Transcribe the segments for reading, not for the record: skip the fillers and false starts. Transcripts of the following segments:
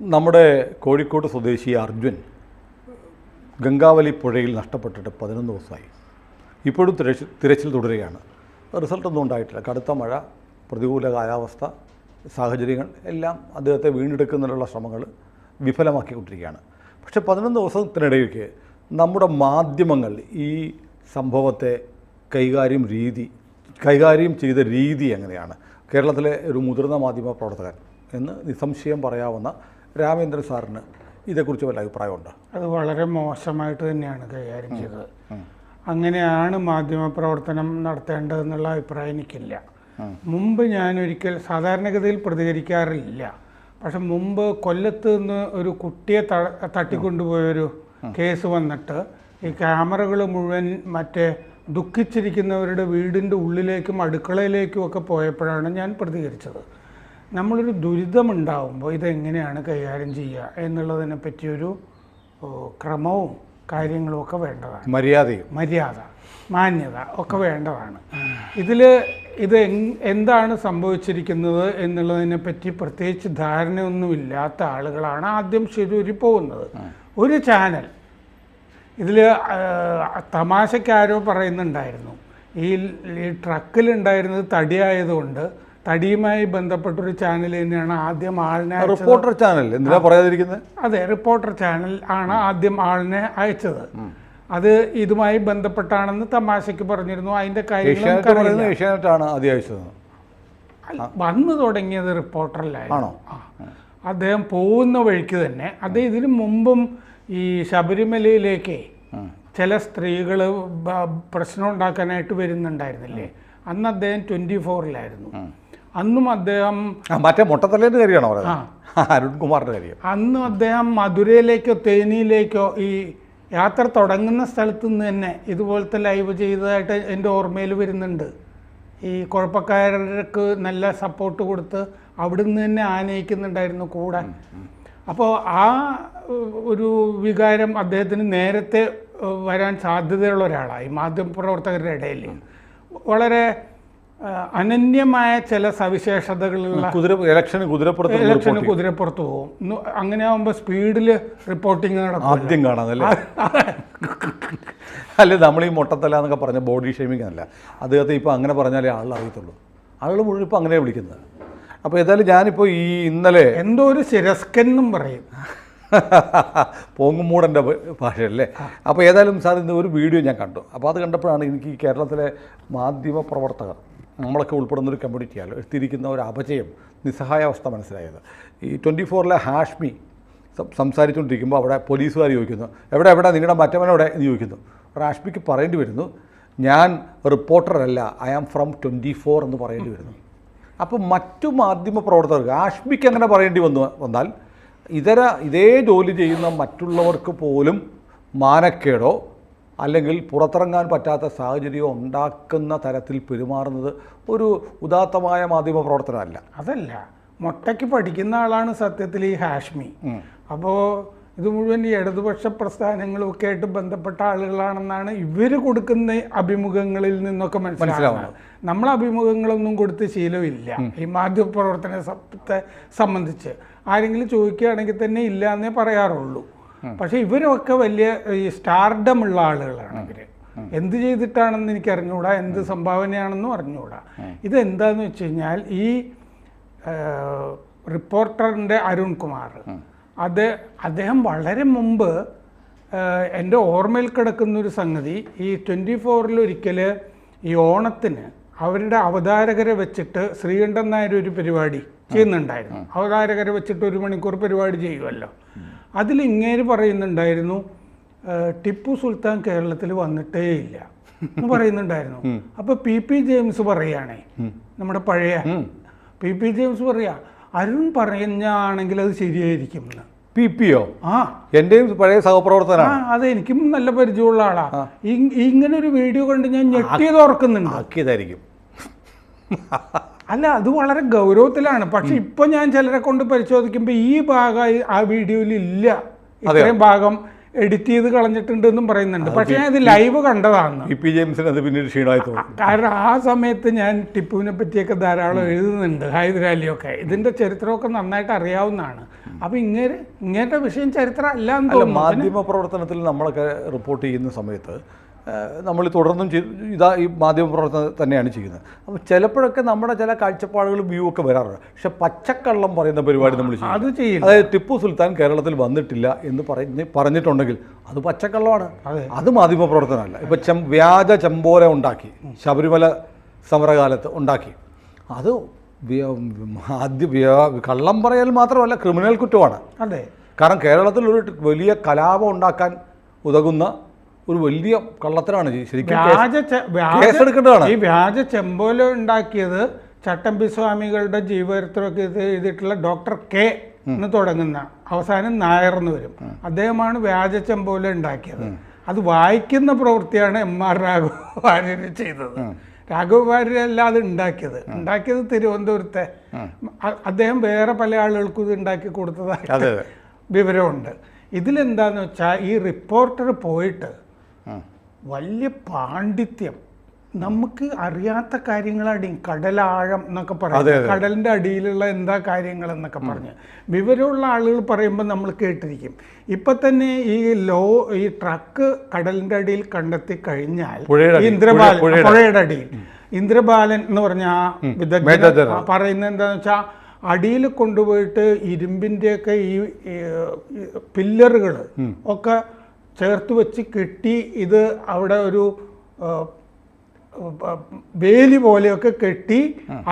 നമ്മുടെ കോഴിക്കോട് സ്വദേശി അർജുൻ ഗംഗാവലി പുഴയിൽ നഷ്ടപ്പെട്ടിട്ട് 11 ദിവസമായി. ഇപ്പോഴും തിരച്ചിൽ തുടരുകയാണ്. റിസൾട്ടൊന്നും ഉണ്ടായിട്ടില്ല. കടുത്ത മഴ, പ്രതികൂല കാലാവസ്ഥ, സാഹചര്യങ്ങൾ എല്ലാം അദ്ദേഹത്തെ വീണ്ടെടുക്കുന്നതിനുള്ള ശ്രമങ്ങൾ വിഫലമാക്കിക്കൊണ്ടിരിക്കുകയാണ്. പക്ഷേ 11 ദിവസത്തിനിടയ്ക്ക് നമ്മുടെ മാധ്യമങ്ങൾ ഈ സംഭവത്തെ കൈകാര്യം ചെയ്ത രീതി എങ്ങനെയാണ്? കേരളത്തിലെ ഒരു മുതിർന്ന മാധ്യമ പ്രവർത്തകൻ എന്ന് നിസ്സംശയം പറയാവുന്ന രാമേന്ദ്രൻ സാറിന് ഇതേക്കുറിച്ച് വല്ല അഭിപ്രായമുണ്ടോ? അത് വളരെ മോശമായിട്ട് തന്നെയാണ് കൈകാര്യം ചെയ്തത്. അങ്ങനെയാണ് മാധ്യമപ്രവർത്തനം നടത്തേണ്ടതെന്നുള്ള അഭിപ്രായം എനിക്കില്ല. മുമ്പ് ഞാനൊരിക്കൽ സാധാരണഗതിയിൽ പ്രതികരിക്കാറില്ല. പക്ഷെ മുമ്പ് കൊല്ലത്ത് നിന്ന് ഒരു കുട്ടിയെ തട്ടിക്കൊണ്ടുപോയൊരു കേസ് വന്നിട്ട് ഈ ക്യാമറകൾ മുഴുവൻ മറ്റേ ദുഃഖിച്ചിരിക്കുന്നവരുടെ വീടിൻ്റെ ഉള്ളിലേക്കും അടുക്കളയിലേക്കും ഒക്കെ പോയപ്പോഴാണ് ഞാൻ പ്രതികരിച്ചത്. നമ്മളൊരു ദുരിതമുണ്ടാകുമ്പോൾ ഇതെങ്ങനെയാണ് കൈകാര്യം ചെയ്യുക എന്നുള്ളതിനെ പറ്റിയൊരു ക്രമവും കാര്യങ്ങളും ഒക്കെ വേണ്ടതാണ്. മര്യാദ, മാന്യത ഒക്കെ വേണ്ടതാണ്. ഇത് എന്താണ് സംഭവിച്ചിരിക്കുന്നത് എന്നുള്ളതിനെ പറ്റി പ്രത്യേകിച്ച് ധാരണയൊന്നുമില്ലാത്ത ആളുകളാണ് ആദ്യം ശരിയൂരി പോകുന്നത്. ഒരു ചാനൽ ഇതിൽ തമാശക്കാരോ പറയുന്നുണ്ടായിരുന്നു, ഈ ട്രക്കിലുണ്ടായിരുന്നത് തടിയായതുകൊണ്ട് തടിയുമായി ബന്ധപ്പെട്ടൊരു ചാനൽ തന്നെയാണ് ആദ്യം ആളിനെ റിപ്പോർട്ടർ ചാനൽ എന്തിനാ പറയാതിരിക്കുന്നത്? അതെ, റിപ്പോർട്ടർ ചാനൽ ആണ് ആദ്യം ആളിനെ അയച്ചത്. അത് ഇതുമായി ബന്ധപ്പെട്ടാണെന്ന് തമാശയ്ക്ക് പറഞ്ഞിരുന്നു. അതിന്റെ വന്നു തുടങ്ങിയത് റിപ്പോർട്ടറിലായിരുന്നു. അദ്ദേഹം പോകുന്ന വഴിക്ക് തന്നെ ഇതിനു മുമ്പും ഈ ശബരിമലയിലേക്ക് ചില സ്ത്രീകൾ പ്രശ്നം ഉണ്ടാക്കാനായിട്ട് വരുന്നുണ്ടായിരുന്നില്ലേ? അന്ന് അദ്ദേഹം 24-ലായിരുന്നു. അന്നും അദ്ദേഹം മറ്റേ മുട്ടത്തലേൻ്റെ കാര്യമാണോ അരുൺകുമാറിൻ്റെ കാര്യം? അന്നും അദ്ദേഹം മധുരയിലേക്കോ തേനിയിലേക്കോ ഈ യാത്ര തുടങ്ങുന്ന സ്ഥലത്ത് നിന്ന് തന്നെ ഇതുപോലത്തെ ലൈവ് ചെയ്തതായിട്ട് എൻ്റെ ഓർമ്മയിൽ വരുന്നുണ്ട്. ഈ കുഴപ്പക്കാർക്ക് നല്ല സപ്പോർട്ട് കൊടുത്ത് അവിടുന്ന് തന്നെ ആനയിക്കുന്നുണ്ടായിരുന്നു കൂടെ. അപ്പോൾ ആ ഒരു വികാരം അദ്ദേഹത്തിന് നേരത്തെ വരാൻ സാധ്യതയുള്ള ഒരാളായി മാധ്യമപ്രവർത്തകരുടെ ഇടയിൽ. വളരെ അനന്യമായ ചില സവിശേഷതകളുള്ള ഇലക്ഷന് കുതിരപ്പുറത്ത് പോകും. അങ്ങനെ ആകുമ്പോൾ സ്പീഡിൽ റിപ്പോർട്ടിങ് നടക്കും. ആദ്യം കാണാതല്ലേ? അല്ലേ, നമ്മൾ ഈ മുട്ടത്തല എന്നൊക്കെ പറഞ്ഞ ബോഡി ഷേമിങ് അല്ല, അദ്ദേഹത്തെ ഇപ്പോൾ അങ്ങനെ പറഞ്ഞാലേ ആൾ അറിയത്തുള്ളൂ. ആളുകൾ മുഴുവൻ ഇപ്പോൾ അങ്ങനെയാണ് വിളിക്കുന്നത്. അപ്പോൾ ഏതായാലും ഞാനിപ്പോൾ ഈ ഇന്നലെ എന്തോ ഒരു ശിരസ്കെന്നും പറയും, പോങ്ങുമൂടൻ്റെ ഭാഷയല്ലേ. അപ്പോൾ ഏതായാലും സാർ ഇന്ന് ഒരു വീഡിയോ ഞാൻ കണ്ടു. അപ്പോൾ അത് കണ്ടപ്പോഴാണ് എനിക്ക് ഈ കേരളത്തിലെ മാധ്യമ പ്രവർത്തകർ, നമ്മളൊക്കെ ഉൾപ്പെടുന്നൊരു കമ്മ്യൂണിറ്റിയാണ്, എത്തിയിരിക്കുന്ന ഒരു അപജയം, നിസ്സഹായാവസ്ഥ മനസ്സിലായത്. ഈ 24-ലെ ഹാഷ്മി സംസാരിച്ചുകൊണ്ടിരിക്കുമ്പോൾ അവിടെ പോലീസുകാർ ചോദിക്കുന്നു, എവിടെ നിങ്ങളുടെ മറ്റവനോടെ എന്ന് ചോദിക്കുന്നു. ഹാഷ്മിക്ക് പറയേണ്ടി വരുന്നു, ഞാൻ റിപ്പോർട്ടറല്ല, ഐ ആം ഫ്രം 24 എന്ന് പറയേണ്ടി വരുന്നു. അപ്പോൾ മറ്റു മാധ്യമ പ്രവർത്തകർക്ക് ഹാഷ്മിക്ക് അങ്ങനെ പറയേണ്ടി വന്നാൽ ഇതേ ജോലി ചെയ്യുന്ന മറ്റുള്ളവർക്ക് പോലും മാനക്കേടോ അല്ലെങ്കിൽ പുറത്തിറങ്ങാൻ പറ്റാത്ത സാഹചര്യം ഉണ്ടാക്കുന്ന തരത്തിൽ പെരുമാറുന്നത് ഒരു ഉദാത്തമായ മാധ്യമ പ്രവർത്തനമല്ല. അതല്ല, മൊട്ടയ്ക്ക് പഠിക്കുന്ന ആളാണ് സത്യത്തിൽ ഈ ഹാഷ്മി. അപ്പോൾ ഇത് മുഴുവൻ ഈ ഇടതുപക്ഷ പ്രസ്ഥാനങ്ങളുമൊക്കെ ആയിട്ട് ബന്ധപ്പെട്ട ആളുകളാണെന്നാണ് ഇവർ കൊടുക്കുന്ന അഭിമുഖങ്ങളിൽ നിന്നൊക്കെ മനസ്സിലാവുന്നത്. നമ്മൾ അഭിമുഖങ്ങളൊന്നും കൊടുത്ത് ശീലമില്ല ഈ മാധ്യമപ്രവർത്തനത്തെ സംബന്ധിച്ച്. ആരെങ്കിലും ചോദിക്കുകയാണെങ്കിൽ തന്നെ ഇല്ല എന്നേ പറയാറുള്ളൂ. പക്ഷെ ഇവരൊക്കെ വലിയ ഈ സ്റ്റാർഡം ഉള്ള ആളുകളാണ്. ഇവർ എന്ത് ചെയ്തിട്ടാണെന്ന് എനിക്ക് അറിഞ്ഞുകൂടാ, എന്ത് സംഭാവനയാണെന്നും അറിഞ്ഞുകൂടാ. ഇതെന്താന്ന് വെച്ച് കഴിഞ്ഞാൽ ഈ റിപ്പോർട്ടറിൻ്റെ അരുൺകുമാർ, അദ്ദേഹം വളരെ മുമ്പ് എൻ്റെ ഓർമ്മയിൽ കിടക്കുന്നൊരു സംഗതി, ഈ 24-ലൊരിക്കൽ ഈ ഓണത്തിന് അവരുടെ അവതാരകരെ വെച്ചിട്ട് ശ്രീകണ്ഠൻ നായർ ഒരു പരിപാടി ചെയ്യുന്നുണ്ടായിരുന്നു. അവതാരകരെ വെച്ചിട്ട് 1 മണിക്കൂർ പരിപാടി ചെയ്യുമല്ലോ. അതിലിങ്ങേര് പറയുന്നുണ്ടായിരുന്നു, ടിപ്പു സുൽത്താൻ കേരളത്തിൽ വന്നിട്ടേ ഇല്ല എന്ന് പറയുന്നുണ്ടായിരുന്നു. അപ്പോൾ പി ജെയിംസ് പറയുകയാണേ, നമ്മുടെ പഴയ പി ജെയിംസ് പറയാ, അരുൺ പറയുകയാണെങ്കിൽ അത് ശരിയായിരിക്കും എന്ന്. പിയോ? എന്റെയും പഴയ സഹപ്രവർത്തകനാണ്. അതെ, എനിക്കും നല്ല പരിചയമുള്ള ആളാ. ഇങ്ങനെ ഒരു വീഡിയോ കണ്ട് ഞാൻ ഞെട്ടിയത് ഓർക്കുന്നുണ്ട്. അല്ല, അത് വളരെ ഗൗരവത്തിലാണ്. പക്ഷെ ഇപ്പൊ ഞാൻ ചിലരെ കൊണ്ട് പരിശോധിക്കുമ്പോൾ ഈ ഭാഗം ആ വീഡിയോയിൽ ഇല്ല, ഇത്രയും ഭാഗം എഡിറ്റ് ചെയ്ത് കളഞ്ഞിട്ടുണ്ടെന്നും പറയുന്നുണ്ട്. പക്ഷേ ഞാൻ ഇത് ലൈവ് കണ്ടതാണ്. പി ജെയിംസിന് അത് പിന്നീട് ക്ഷീണമായി തോന്നി. കാരണം ആ സമയത്ത് ഞാൻ ടിപ്പുവിനെ പറ്റിയൊക്കെ ധാരാളം എഴുതുന്നുണ്ട്, ഹൈദരാലിയൊക്കെ. ഇതിൻ്റെ ചരിത്രമൊക്കെ നന്നായിട്ട് അറിയാവുന്നതാണ്. അപ്പോൾ ഇങ്ങനത്തെ വിഷയം ചരിത്രം അല്ല എന്ന് തോന്നുന്നു. മാധ്യമ പ്രവർത്തനത്തിൽ നമ്മളൊക്കെ റിപ്പോർട്ട് ചെയ്യുന്ന സമയത്ത് നമ്മൾ തുടർന്നും ഈ മാധ്യമ പ്രവർത്തനം തന്നെയാണ് ചെയ്യുന്നത്. അപ്പോൾ ചിലപ്പോഴൊക്കെ നമ്മുടെ ചില കാഴ്ചപ്പാടുകളും വ്യൂ ഒക്കെ വരാറുണ്ട്. പക്ഷെ പച്ചക്കള്ളം പറയുന്ന പരിപാടി നമ്മൾ ചെയ്യും. അതായത് ടിപ്പു സുൽത്താൻ കേരളത്തിൽ വന്നിട്ടില്ല എന്ന് പറഞ്ഞിട്ടുണ്ടെങ്കിൽ അത് പച്ചക്കള്ളമാണ്. അത് മാധ്യമ പ്രവർത്തനമല്ല. ഇപ്പം വ്യാജ ചെമ്പോല ഉണ്ടാക്കി ശബരിമല സമരകാലത്ത് ഉണ്ടാക്കി. അത് കള്ളം പറയൽ മാത്രമല്ല, ക്രിമിനൽ കുറ്റമാണ്. അതെ. കാരണം കേരളത്തിൽ ഒരു വലിയ കലാപം ഉണ്ടാക്കാൻ ഉതകുന്ന ഒരു വലിയ കള്ളത്തരാണ് ശരിക്കും. കേസെടുക്കേണ്ടതാണ്. ഈ വ്യാജ ചെമ്പോല ഉണ്ടാക്കിയത് ചട്ടമ്പി സ്വാമികളുടെ ജീവചരിത്രമൊക്കെ എഴുതിയിട്ടുള്ള ഡോക്ടർ കെ എന്ന് തുടങ്ങുന്ന അവസാനം നായർ എന്ന് വരും, അദ്ദേഹമാണ് വ്യാജ ചെമ്പോല ഉണ്ടാക്കിയത്. അത് വായിക്കുന്ന പ്രവൃത്തിയാണ് എം.ആർ. രാഘവ വാര്യർ ചെയ്തത്. രാഘവ വാര്യരല്ല അത് ഉണ്ടാക്കിയത് തിരുവനന്തപുരത്തെ. അദ്ദേഹം വേറെ പല ആളുകൾക്കും ഇത് ഉണ്ടാക്കി കൊടുത്തതായിട്ട് വിവരമുണ്ട്. ഇതിലെന്താന്ന് വെച്ചാൽ ഈ റിപ്പോർട്ടർ പോയിട്ട് വലിയ പാണ്ഡിത്യം, നമുക്ക് അറിയാത്ത കാര്യങ്ങളടി, കടലാഴം എന്നൊക്കെ പറയും, കടലിൻ്റെ അടിയിലുള്ള എന്താ കാര്യങ്ങൾ എന്നൊക്കെ പറഞ്ഞ് വിവരമുള്ള ആളുകൾ പറയുമ്പോൾ നമ്മൾ കേട്ടിരിക്കും. ഇപ്പം തന്നെ ഈ ട്രക്ക് കടലിൻ്റെ അടിയിൽ കണ്ടെത്തി കഴിഞ്ഞാൽ പുഴയുടെ അടിയിൽ ഇന്ദ്രബാലൻ എന്ന് പറഞ്ഞ ആ വിദഗ്ധൻ പറയുന്നത് എന്താണെന്ന് വെച്ചാൽ, അടിയിൽ കൊണ്ടുപോയിട്ട് ഇരുമ്പിൻ്റെയൊക്കെ ഈ പില്ലറുകൾ ഒക്കെ ചേർത്ത് വെച്ച് കെട്ടി ഇത് അവിടെ ഒരു വേലി പോലെയൊക്കെ കെട്ടി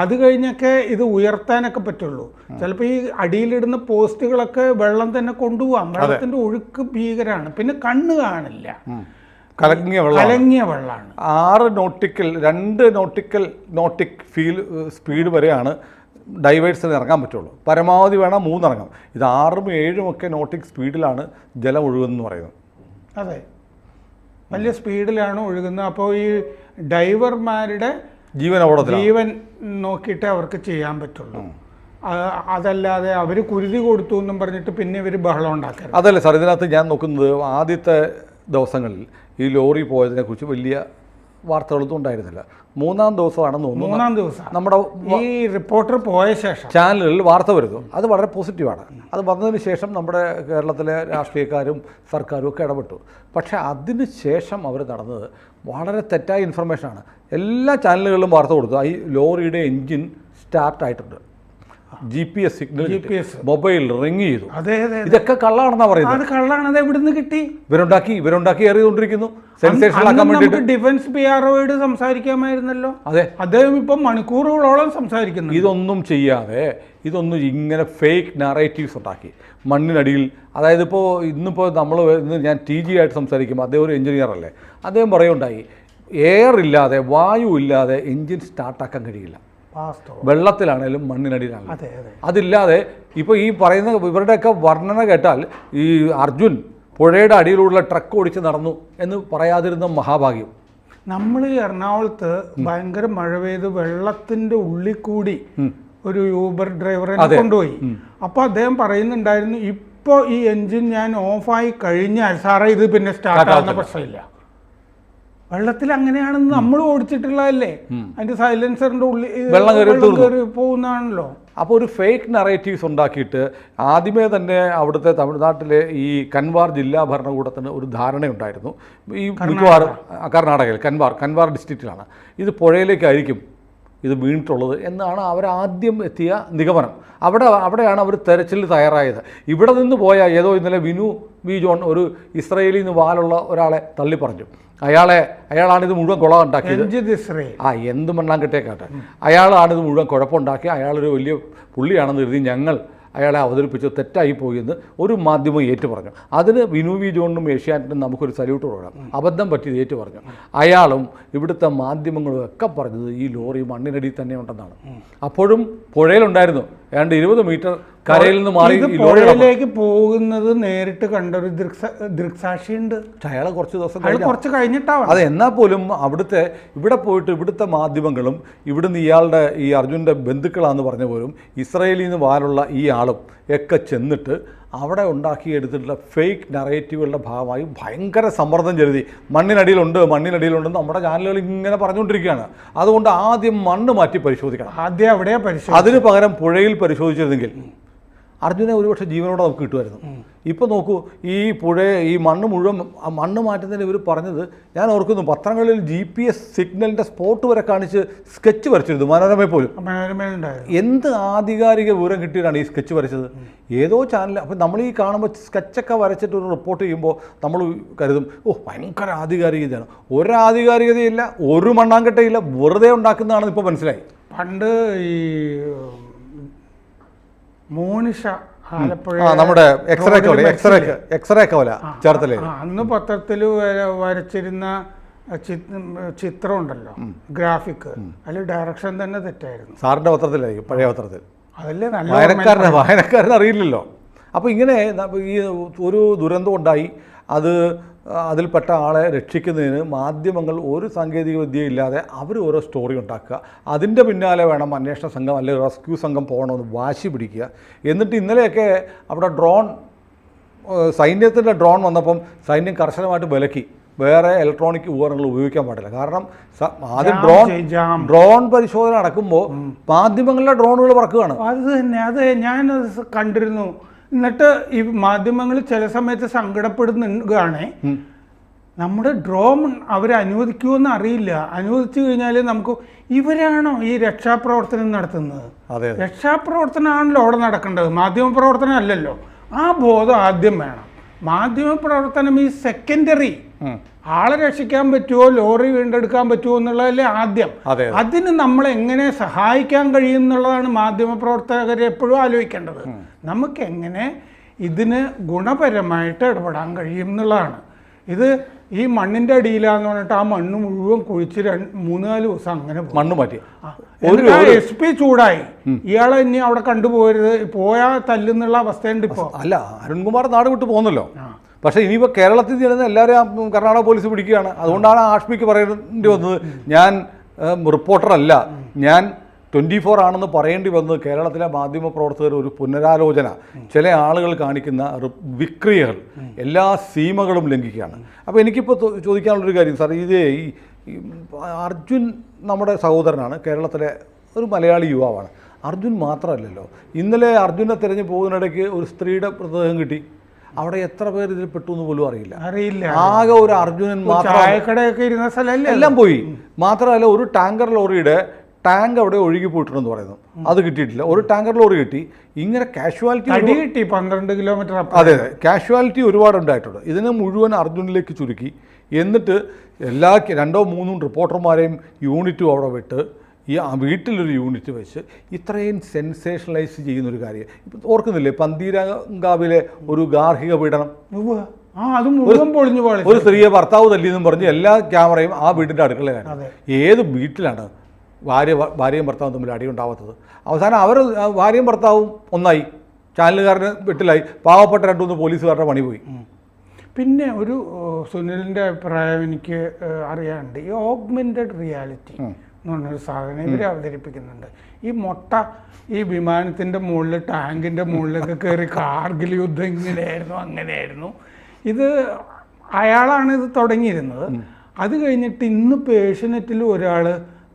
അത് കഴിഞ്ഞൊക്കെ ഇത് ഉയർത്താനൊക്കെ പറ്റുള്ളൂ. ചിലപ്പോൾ ഈ അടിയിലിടുന്ന പോസ്റ്റുകളൊക്കെ വെള്ളം തന്നെ കൊണ്ടുപോകാം. വെള്ളത്തിൻ്റെ ഒഴുക്ക് ഭീകരമാണ്. പിന്നെ കണ്ണ് കാണില്ല, കലങ്ങിയ വെള്ളമാണ്. 6 നോട്ടിക്കൽ 2 നോട്ടിക് സ്പീഡ് വരെയാണ് ഡൈവേഴ്സിന് ഇറങ്ങാൻ പറ്റുള്ളൂ. പരമാവധി വേണം 3 ഇറങ്ങാം. ഇത് 6ഉം 7ഉം ഒക്കെ നോട്ടിക് സ്പീഡിലാണ് ജലം ഒഴുകുന്നതെന്ന് പറയുന്നത്. അതെ, വലിയ സ്പീഡിലാണ് ഒഴുകുന്നത്. അപ്പോൾ ഈ ഡൈവർമാരുടെ ജീവൻ നോക്കിയിട്ടേ അവർക്ക് ചെയ്യാൻ പറ്റുള്ളൂ. അതല്ലാതെ അവർ കുരുതി കൊടുത്തു എന്നും പറഞ്ഞിട്ട് പിന്നെ ഇവർ ബഹളം ഉണ്ടാക്കരുത്. അതല്ലേ സാർ, ഇതിനകത്ത് ഞാൻ നോക്കുന്നത് ആദ്യത്തെ ദിവസങ്ങളിൽ ഈ ലോറി പോയതിനെക്കുറിച്ച് വലിയ വാർത്തകളൊന്നും ഉണ്ടായിരുന്നില്ല. 3-ാം ദിവസമാണെന്ന് തോന്നുന്നു. 3-ാം ദിവസം നമ്മുടെ ഈ റിപ്പോർട്ടർ പോയ ശേഷം ചാനലുകളിൽ വാർത്ത വരുന്നു. അത് വളരെ പോസിറ്റീവാണ്. അത് വന്നതിന് ശേഷം നമ്മുടെ കേരളത്തിലെ രാഷ്ട്രീയക്കാരും സർക്കാരും ഒക്കെ ഇടപെട്ടു. പക്ഷേ അതിന് ശേഷം അവർ നടന്നത് വളരെ തെറ്റായ ഇൻഫർമേഷനാണ്. എല്ലാ ചാനലുകളിലും വാർത്ത കൊടുത്തു ഈ ലോറിയുടെ എൻജിൻ സ്റ്റാർട്ടായിട്ടുണ്ട്, GPS സിഗ്നൽ, മൊബൈൽ റിങ് ചെയ്തു. ഇതൊക്കെ കള്ളാണെന്നാണ് പറയുന്നത്. അത് കള്ളാണ്. അത് എവിടുന്ന് കിട്ടി? ഇവരുണ്ടാക്കി എറിയുകൊണ്ടിരിക്കുന്നു. ഡിഫൻസ് PROയോട് സംസാരിക്കാമായിരുന്നല്ലോ. അതെ, അദ്ദേഹം ഇപ്പം മണിക്കൂറുകളോളം സംസാരിക്കുന്നു. ഇതൊന്നും ചെയ്യാതെ ഇങ്ങനെ ഫേക്ക് നാറേറ്റീവ്സ് ഉണ്ടാക്കി മണ്ണിനടിയിൽ. അതായത് ഇന്നിപ്പോൾ ഞാൻ TG ആയിട്ട് സംസാരിക്കുമ്പോൾ അദ്ദേഹം ഒരു എഞ്ചിനീയർ അല്ലേ, അദ്ദേഹം പറയുണ്ടായി എയർ ഇല്ലാതെ, വായു ഇല്ലാതെ എഞ്ചിൻ സ്റ്റാർട്ടാക്കാൻ കഴിയില്ല. വെള്ളത്തിലാണേലും മണ്ണിനടിയിലാണെങ്കിലും. അതില്ലാതെ ഇപ്പോൾ ഈ പറയുന്ന ഇവരുടെയൊക്കെ വർണ്ണന കേട്ടാൽ ഈ അർജുൻ പുഴയുടെ അടിയിലുള്ള ട്രക്ക് ഓടിച്ച് നടന്നു എന്ന് പറയാതിരുന്ന മഹാഭാഗ്യം. നമ്മൾ എറണാകുളത്ത് ഭയങ്കര മഴ പെയ്ത് വെള്ളത്തിൻ്റെ ഉള്ളിൽ കൂടി ഒരു യൂബർ ഡ്രൈവറെ കൊണ്ടുപോയി. അപ്പോൾ അദ്ദേഹം പറയുന്നുണ്ടായിരുന്നു, ഇപ്പോൾ ഈ എൻജിൻ ഞാൻ ഓഫായി കഴിഞ്ഞാൽ സാറേ ഇത് പിന്നെ സ്റ്റാർട്ട് ആവുന്ന പ്രശ്നമില്ല. വെള്ളത്തിൽ അങ്ങനെയാണെന്ന് നമ്മൾ ഓടിച്ചിട്ടുള്ളതല്ലേ, അതിന്റെ സൈലൻസറിന്റെ ഉള്ളിൽ വെള്ളം കയറി പോകുന്നതാണല്ലോ. അപ്പോൾ ഒരു ഫേക്ക് നറേറ്റീവ്സ് ഉണ്ടാക്കിയിട്ട് ആദ്യമേ തന്നെ അവിടുത്തെ തമിഴ്നാട്ടിലെ ഈ കൻവാർ ജില്ലാ ഭരണകൂടത്തിന് ഒരു ധാരണയുണ്ടായിരുന്നു. ഈ മിക്കവാറും കർണാടകയിൽ കൻവാർ ഡിസ്ട്രിക്റ്റിലാണ് ഇത് പുഴയിലേക്കായിരിക്കും ഇത് വീണിട്ടുള്ളത് എന്നാണ് അവരാദ്യം എത്തിയ നിഗമനം. അവിടെയാണ് അവർ തെരച്ചിൽ തയ്യാറായത്. ഇവിടെ നിന്ന് പോയ ഏതോ ഇന്നലെ വിനു വി ജോൺ ഒരു ഇസ്രയേലിൽ നിന്ന് വാലുള്ള ഒരാളെ തള്ളി പറഞ്ഞു. അയാളാണിത് മുഴുവൻ കുളം ഉണ്ടാക്കിയത്. എന്ത് മണ്ണാൻ കിട്ടിയേക്കാട്ടെ, അയാളാണിത് മുഴുവൻ കുഴപ്പമുണ്ടാക്കി, അയാളൊരു വലിയ പുള്ളിയാണെന്ന് കരുതി ഞങ്ങൾ അയാളെ അവതരിപ്പിച്ച് തെറ്റായി പോയി എന്ന് ഒരു മാധ്യമം ഏറ്റു പറഞ്ഞു. അതിന് വിനു വി ജോണിനും ഏഷ്യാനെറ്റിനും നമുക്കൊരു സല്യൂട്ട് കൊടുക്കണം. അബദ്ധം പറ്റിയത് ഏറ്റു പറഞ്ഞു. അയാളും ഇവിടുത്തെ മാധ്യമങ്ങളും ഒക്കെ പറഞ്ഞത് ഈ ലോറി മണ്ണിനടിയിൽ തന്നെ ഉണ്ടെന്നാണ്. അപ്പോഴും പുഴയിലുണ്ടായിരുന്നു. ഏതാണ്ട് 20 മീറ്റർ കരയിൽ നിന്ന് മാറി പുഴയിലേക്ക് പോകുന്നത് നേരിട്ട് കണ്ടൊരു ദൃക്സാക്ഷിയുണ്ട്. അയാൾ കുറച്ച് കഴിഞ്ഞിട്ടാണ് അത്. എന്നാൽ പോലും ഇവിടെ പോയിട്ട് ഇവിടുത്തെ മാധ്യമങ്ങളും ഇവിടുന്ന് ഈ അർജുൻ്റെ ബന്ധുക്കളാണെന്ന് പറഞ്ഞ പോലും ഇസ്രയേലിൽ നിന്ന് വാലുള്ള ഈ ആളും ഒക്കെ ചെന്നിട്ട് അവിടെ ഉണ്ടാക്കിയെടുത്തിട്ടുള്ള ഫേക്ക് നറേറ്റീവുകളുടെ ഭാഗമായി ഭയങ്കര സമ്മർദ്ദം ചെലുത്തി. മണ്ണിനടിയിലുണ്ടെന്ന് നമ്മുടെ ചാനലുകൾ ഇങ്ങനെ പറഞ്ഞുകൊണ്ടിരിക്കുകയാണ്. അതുകൊണ്ട് ആദ്യം മണ്ണ് മാറ്റി പരിശോധിക്കണം. ആദ്യം അവിടെ അതിന് പകരം പുഴയിൽ പരിശോധിച്ചിരുന്നെങ്കിൽ അർജുനെ ഒരുപക്ഷെ ജീവനോടെ നമുക്ക് കിട്ടുമായിരുന്നു. ഇപ്പോൾ നോക്കൂ, ഈ മണ്ണ് മാറ്റുന്നതിന് ഇവർ പറഞ്ഞത് ഞാൻ ഓർക്കുന്നു, പത്രങ്ങളിൽ GPS സിഗ്നലിൻ്റെ സ്പോട്ട് വരെ കാണിച്ച് സ്കെച്ച് വരച്ചിരുന്നു, മനോരമയിൽ പോലും. എന്ത് ആധികാരിക വിവരം കിട്ടിയിട്ടാണ് ഈ സ്കെച്ച് വരച്ചത്? ഏതോ ചാനൽ. അപ്പം നമ്മൾ ഈ കാണുമ്പോൾ സ്കെച്ചൊക്കെ വരച്ചിട്ട് ഒരു റിപ്പോർട്ട് ചെയ്യുമ്പോൾ നമ്മൾ കരുതും, ഭയങ്കര ആധികാരികതയാണ്. ഒരാധികാരികതയില്ല, ഒരു മണ്ണാങ്കട്ടയില്ല, വെറുതെ ഉണ്ടാക്കുന്നതാണെന്ന് ഇപ്പോൾ മനസ്സിലായി. പണ്ട് ഈ മോനിഷ ആലപ്പുഴ നമ്മുടെ എക്സ്റേ കവല ചേർത്തലേ അന്ന് പത്രത്തിൽ വരച്ചിരുന്ന ചിത്രം ഉണ്ടല്ലോ, ഗ്രാഫിക്, അതിൽ ഡയറക്ഷൻ തന്നെ തെറ്റായിരുന്നു. സാറിൻ്റെ പത്രത്തിലായിരിക്കും, പഴയ പത്രത്തിൽ. അതല്ലേ നല്ല വായനക്കാരന് അറിയില്ലല്ലോ. അപ്പോൾ ഇങ്ങനെ ഈ ഒരു ദുരന്തം ഉണ്ടായി, അതിൽപ്പെട്ട ആളെ രക്ഷിക്കുന്നതിന് മാധ്യമങ്ങൾ ഒരു സാങ്കേതിക വിദ്യയില്ലാതെ അവർ ഓരോ സ്റ്റോറി ഉണ്ടാക്കുക, അതിൻ്റെ പിന്നാലെ വേണം അന്വേഷണ സംഘം അല്ലെങ്കിൽ റെസ്ക്യൂ സംഘം പോകണമെന്ന് വാശി പിടിക്കുക. എന്നിട്ട് ഇന്നലെയൊക്കെ അവിടെ സൈന്യത്തിൻ്റെ ഡ്രോൺ വന്നപ്പം സൈന്യം കർശനമായിട്ട് വിലക്കി, വേറെ ഇലക്ട്രോണിക് ഉപകരണങ്ങൾ ഉപയോഗിക്കാൻ പാടില്ല. കാരണം ആദ്യം ഡ്രോൺ പരിശോധന നടക്കുമ്പോൾ മാധ്യമങ്ങളിലെ ഡ്രോണുകൾ പറക്കുകയാണ്. അത് ഞാൻ കണ്ടിരുന്നു. എന്നിട്ട് ഈ മാധ്യമങ്ങൾ ചില സമയത്ത് സങ്കടപ്പെടുന്നുകയാണ്, നമ്മുടെ ഡ്രോൺ അവർ അനുവദിക്കുമെന്ന് അറിയില്ല, അനുവദിച്ചു കഴിഞ്ഞാൽ നമുക്ക് ഇവരാണോ ഈ രക്ഷാപ്രവർത്തനം നടത്തുന്നത്? രക്ഷാപ്രവർത്തനമാണല്ലോ അവിടെ നടക്കേണ്ടത്, മാധ്യമപ്രവർത്തനം അല്ലല്ലോ. ആ ബോധം ആദ്യം വേണം. മാധ്യമപ്രവർത്തനം ഈ സെക്കൻഡറി. ആളെ രക്ഷിക്കാൻ പറ്റുമോ, ലോറി വീണ്ടെടുക്കാൻ പറ്റുമോ എന്നുള്ളതല്ലേ ആദ്യം. അതിന് നമ്മൾ എങ്ങനെ സഹായിക്കാൻ കഴിയും എന്നുള്ളതാണ് മാധ്യമപ്രവർത്തകർ എപ്പോഴും ആലോചിക്കേണ്ടത്. നമുക്ക് എങ്ങനെ ഇതിന് ഗുണപരമായിട്ട് ഇടപെടാൻ കഴിയും എന്നുള്ളതാണ്. ഇത് ഈ മണ്ണിൻ്റെ അടിയിലാന്ന് പറഞ്ഞിട്ട് ആ മണ്ണ് മുഴുവൻ കുഴിച്ച് 3-4 ദിവസം അങ്ങനെ മണ്ണ് മാറ്റി. SP ചൂടായി, ഇയാളെ ഇനി അവിടെ കണ്ടുപോകരുത്, പോയാൽ തല്ലുന്നുള്ള അവസ്ഥയുണ്ട് ഇപ്പോൾ. അല്ല, അരുൺകുമാർ നാട് വിട്ട് പോകുന്നല്ലോ. പക്ഷേ ഇനിയിപ്പോൾ കേരളത്തിൽ ചെയ്യുന്ന എല്ലാവരെയും കർണാടക പോലീസ് പിടിക്കുകയാണ്. അതുകൊണ്ടാണ് ആഷ്മിക്ക് പറയേണ്ടി വന്നത്, ഞാൻ റിപ്പോർട്ടറല്ല, ഞാൻ 24 ആണെന്ന് പറയേണ്ടി വന്നത്. കേരളത്തിലെ മാധ്യമപ്രവർത്തകർ ഒരു പുനരാലോചന, ചില ആളുകൾ കാണിക്കുന്ന വിക്രിയകൾ, എല്ലാ സീമകളും ലംഘിക്കുകയാണ്. അപ്പോൾ എനിക്കിപ്പോൾ ചോദിക്കാനുള്ളൊരു കാര്യം സാർ, ഈ അർജുൻ നമ്മുടെ സഹോദരനാണ്, കേരളത്തിലെ ഒരു മലയാളി യുവാവാണ്. അർജുൻ മാത്രമല്ലല്ലോ, ഇന്നലെ അർജുനെ തിരഞ്ഞു പോകുന്നതിനിടയ്ക്ക് ഒരു സ്ത്രീയുടെ മൃതദേഹം കിട്ടി. അവിടെ എത്ര പേർ ഇതിൽ പെട്ടു എന്ന് പോലും അറിയില്ല. ആകെ ഒരു അർജുനൻ മാത്രം, എല്ലാം പോയി. മാത്രമല്ല, ഒരു ടാങ്കർ ലോറിയുടെ ടാങ്ക് അവിടെ ഒഴുകി പോയിട്ടുണ്ടെന്ന് പറയുന്നു, അത് കിട്ടിയിട്ടില്ല. ഒരു ടാങ്കർ ലോറി കിട്ടി. ഇങ്ങനെ കാഷ്വാലിറ്റി കിട്ടി 12 കിലോമീറ്റർ. അതെ, കാഷ്വാലിറ്റി ഒരുപാട് ഉണ്ടായിട്ടുണ്ട്. ഇതിനെ മുഴുവൻ അർജുനിലേക്ക് ചുരുക്കി. എന്നിട്ട് 2-3 റിപ്പോർട്ടർമാരെയും യൂണിറ്റും അവിടെ വിട്ട് വീട്ടിലൊരു യൂണിറ്റ് വെച്ച് ഇത്രയും സെൻസേഷണലൈസ് ചെയ്യുന്നൊരു കാര്യം ഇപ്പം ഓർക്കുന്നില്ലേ? പന്തീരാങ്കാവിലെ ഒരു ഗാർഹിക പീഡനം, ഒരു സ്ത്രീയെ ഭർത്താവ് തല്ലിയെന്നും പറഞ്ഞ് എല്ലാ ക്യാമറയും ആ വീടിൻ്റെ അടുക്കളയിലാണ്. ഏത് വീട്ടിലാണ് ഭാര്യയും ഭർത്താവും തമ്മിൽ അടിയുണ്ടാവാത്തത്? അവസാനം ഭാര്യയും ഭർത്താവും ഒന്നായി, ചാനലുകാരന് വീട്ടിലായി, പാവപ്പെട്ട 2-3 പോലീസുകാരുടെ പണി പോയി. പിന്നെ ഒരു സുനിലിൻ്റെ അഭിപ്രായം എനിക്ക് അറിയാനുണ്ട്. ഈ ഓഗ്മെൻറ്റഡ് റിയാലിറ്റി എന്ന് പറഞ്ഞൊരു സാധനം ഇവർ അവതരിപ്പിക്കുന്നുണ്ട്. ഈ ഈ വിമാനത്തിൻ്റെ മുകളിൽ, ടാങ്കിൻ്റെ മുകളിലൊക്കെ കയറി കാർഗിൽ യുദ്ധം ഇങ്ങനെയായിരുന്നു അങ്ങനെയായിരുന്നു. അയാളാണ് ഇത് തുടങ്ങിയിരുന്നത്. അത് കഴിഞ്ഞിട്ട് ഇന്ന് ഏഷ്യനെറ്റിൽ ഒരാൾ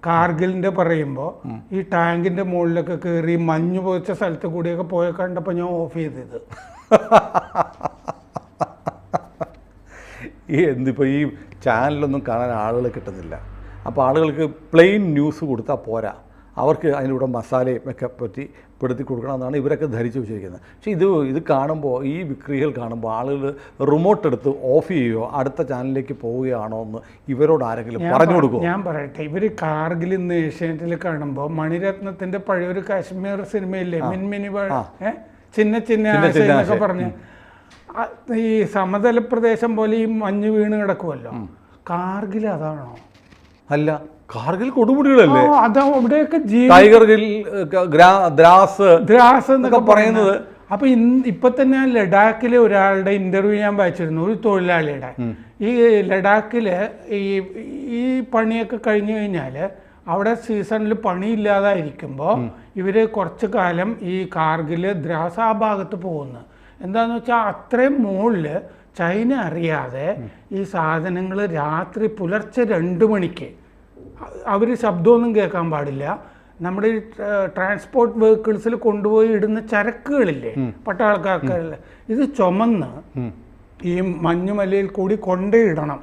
കാർഗിലിൻ്റെ പറയുമ്പോൾ ഈ ടാങ്കിൻ്റെ മുകളിലൊക്കെ കയറി മഞ്ഞ് പോച്ച സ്ഥലത്ത് കൂടിയൊക്കെ പോയി കണ്ടപ്പോൾ ഞാൻ ഓഫ് ചെയ്തത്. എന്തിപ്പോൾ ഈ ചാനലൊന്നും കാണാൻ ആളുകൾ കിട്ടുന്നില്ല. അപ്പോൾ ആളുകൾക്ക് പ്ലെയിൻ ന്യൂസ് കൊടുത്താൽ പോരാ, അവർക്ക് അതിലൂടെ മസാലയും ഒക്കെ പറ്റി പെടുത്തി കൊടുക്കണമെന്നാണ് ഇവരൊക്കെ ധരിച്ചു വെച്ചിരിക്കുന്നത്. പക്ഷേ ഇത് കാണുമ്പോൾ, ഈ വിക്രികൾ കാണുമ്പോൾ ആളുകൾ റിമോട്ട് എടുത്ത് ഓഫ് ചെയ്യുകയോ അടുത്ത ചാനലിലേക്ക് പോവുകയാണോ എന്ന് ഇവരോട് ആരെങ്കിലും പറഞ്ഞു കൊടുക്കുമോ? ഞാൻ പറയട്ടെ, ഇവർ കാർഗിൽ ഇന്ന് ഏഷ്യാനെറ്റിൽ കാണുമ്പോൾ മണിരത്നത്തിൻ്റെ പഴയൊരു കാശ്മീർ സിനിമയില്ലേ, മിൻമിനി ചിന്ന എന്നൊക്കെ പറഞ്ഞ് ഈ സമതല പ്രദേശം പോലെ ഈ മഞ്ഞ് വീണ് കിടക്കുമല്ലോ, കാർഗിൽ അതാണോ? അല്ല, കാർഗിൽ കൊടുമുടികളല്ലേ. അതാ അവിടെയൊക്കെ ടൈഗർ ഹിൽ, ദ്രാസ് എന്നൊക്കെ പറയുന്നത്. അപ്പൊ ഇപ്പൊ തന്നെ ലഡാക്കിലെ ഒരാളുടെ ഇന്റർവ്യൂ ഞാൻ വായിച്ചിരുന്നു, ഒരു തൊഴിലാളിയുടെ. ഈ ലഡാക്കില് ഈ പണിയൊക്കെ കഴിഞ്ഞു കഴിഞ്ഞാൽ അവിടെ സീസണിൽ പണിയില്ലാതായിരിക്കുമ്പോൾ ഇവർ കുറച്ച് കാലം ഈ കാർഗിൽ ദ്രാസ് ആ ഭാഗത്ത് പോകുന്നത്. എന്താണെന്ന് വെച്ചാൽ അത്രയും മുകളിൽ ചൈന അറിയാതെ ഈ സാധനങ്ങൾ രാത്രി പുലർച്ചെ 2 മണിക്ക് അവർ ശബ്ദമൊന്നും കേൾക്കാൻ പാടില്ല. നമ്മുടെ ഈ ട്രാൻസ്പോർട്ട് വെഹിക്കിൾസിൽ കൊണ്ടുപോയി ഇടുന്ന ചരക്കുകളില്ലേ പട്ടാളക്കാർക്കല്ല, ഇത് ചുമന്ന് ഈ മഞ്ഞുമലയിൽ കൂടി കൊണ്ടേയിടണം.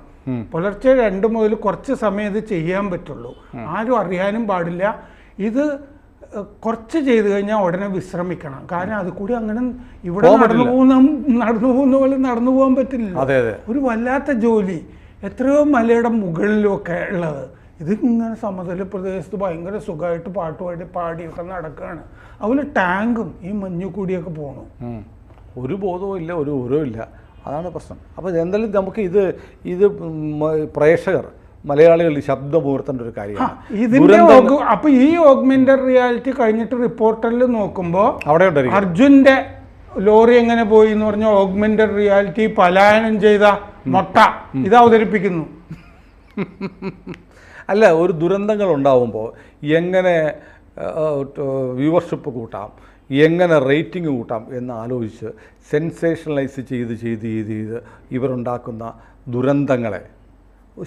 പുലർച്ചെ 2 മുതൽ കുറച്ച് സമയം ഇത് ചെയ്യാൻ പറ്റുള്ളൂ, ആരും അറിയാനും പാടില്ല. ഇത് കുറച്ച് ചെയ്ത് കഴിഞ്ഞാൽ ഉടനെ വിശ്രമിക്കണം. കാരണം അത് കൂടി അങ്ങനെ ഇവിടെ നടന്നു പോകുന്ന പോലെ നടന്നു പോകാൻ പറ്റില്ല. ഒരു വല്ലാത്ത ജോലി, എത്രയോ മലയുടെ മുകളിലൊക്കെ ഉള്ളത്. ഇതിങ്ങനെ സമതല പ്രദേശത്ത് ഭയങ്കര സുഖമായിട്ട് പാടിയൊക്കെ നടക്കുകയാണ്. അതുപോലെ ടാങ്കും ഈ മഞ്ഞു കൂടിയൊക്കെ പോകണം. ഒരു ബോധവും ഇല്ല, ഒരു ഉരവും ഇല്ല. അതാണ് പ്രശ്നം. അപ്പോൾ എന്തായാലും നമുക്ക് ഇത് പ്രേക്ഷകർ മലയാളികളിൽ ശബ്ദമുയർത്തേണ്ട ഒരു കാര്യമാണ്. അപ്പൊ ഈ ഓഗ്മെന്റഡ് റിയാലിറ്റി കഴിഞ്ഞിട്ട് റിപ്പോർട്ടറിൽ നോക്കുമ്പോൾ അവിടെ അർജുന്റെ ലോറി എങ്ങനെ പോയി എന്ന് പറഞ്ഞ ഓഗ്മെന്റഡ് റിയാലിറ്റി പലായനം ചെയ്ത മൊട്ട ഇത് അവതരിപ്പിക്കുന്നു. അല്ല, ഒരു ദുരന്തങ്ങൾ ഉണ്ടാവുമ്പോൾ എങ്ങനെ വ്യൂവർഷിപ്പ് കൂട്ടാം, എങ്ങനെ റേറ്റിംഗ് കൂട്ടാം എന്ന് ആലോചിച്ച് സെൻസേഷണലൈസ് ചെയ്ത് ഇവരുണ്ടാക്കുന്ന ദുരന്തങ്ങളെ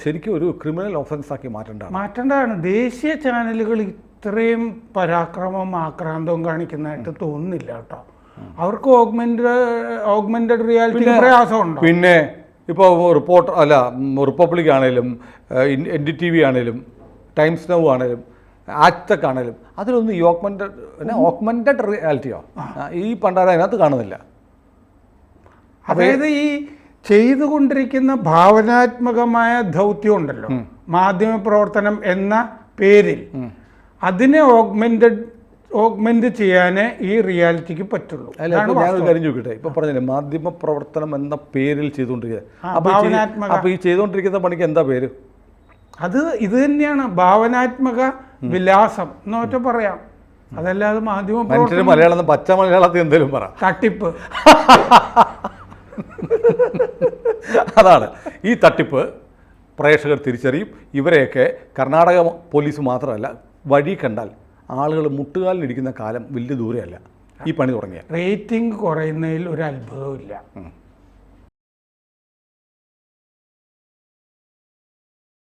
ശരിക്കും ഒരു ക്രിമിനൽ ഓഫൻസാക്കി മാറ്റേണ്ടതാണ്. ദേശീയ ചാനലുകൾ ഇത്രയും പരാക്രമവും ആക്രാന്തവും കാണിക്കുന്നതായിട്ട് തോന്നുന്നില്ല കേട്ടോ. അവർക്ക് ഓഗ്മെന്റഡ് റിയാലിറ്റി പ്രയാസമുണ്ടോ? പിന്നെ ഇപ്പോൾ റിപ്പബ്ലിക് ആണേലും NDTV ആണേലും ടൈംസ് നൗ ആണേലും ആക്ടക് ആണേലും അതിലൊന്നും ഈ ഓഗ്മെന്റഡ് റിയാലിറ്റിയോ ഈ പണ്ടാര അതിനകത്ത് കാണുന്നില്ല. അതായത് ഈ ചെയ്തുകൊണ്ടിരിക്കുന്ന ഭാവനാത്മകമായ ദൗത്യം ഉണ്ടല്ലോ, മാധ്യമപ്രവർത്തനം എന്ന പേരിൽ, അതിനെ ഓഗ്മെന്റ് ചെയ്യാനേ ഈ റിയാലിറ്റിക്ക് പറ്റുള്ളൂ. ഞാനൊരു കാര്യം ചോദിക്കട്ടെ, ഇപ്പൊ പറഞ്ഞില്ലേ മാധ്യമ പ്രവർത്തനം എന്ന പേരിൽ ചെയ്തുകൊണ്ടിരിക്കുക. അപ്പൊ ഈ ചെയ്തുകൊണ്ടിരിക്കുന്ന പണിക്ക് എന്താ പേര്? ഇത് തന്നെയാണ് ഭാവനാത്മക വിലാസം എന്നൊക്കെ പറയാം. അതല്ലാതെ മാധ്യമ മലയാളം പച്ച മലയാളത്തിൽ എന്തെങ്കിലും പറ, തട്ടിപ്പ്. അതാണ് ഈ തട്ടിപ്പ്. പ്രേക്ഷകർ തിരിച്ചറിയും. ഇവരെയൊക്കെ കർണാടക പോലീസ് മാത്രമല്ല, വഴി കണ്ടാൽ ആളുകൾ മുട്ടുകാലിലിരിക്കുന്ന കാലം വലിയ ദൂരെയല്ല ഈ പണി തുടങ്ങിയ. റേറ്റിംഗ് കുറയുന്നതിൽ ഒരു അത്ഭുതവും ഇല്ല.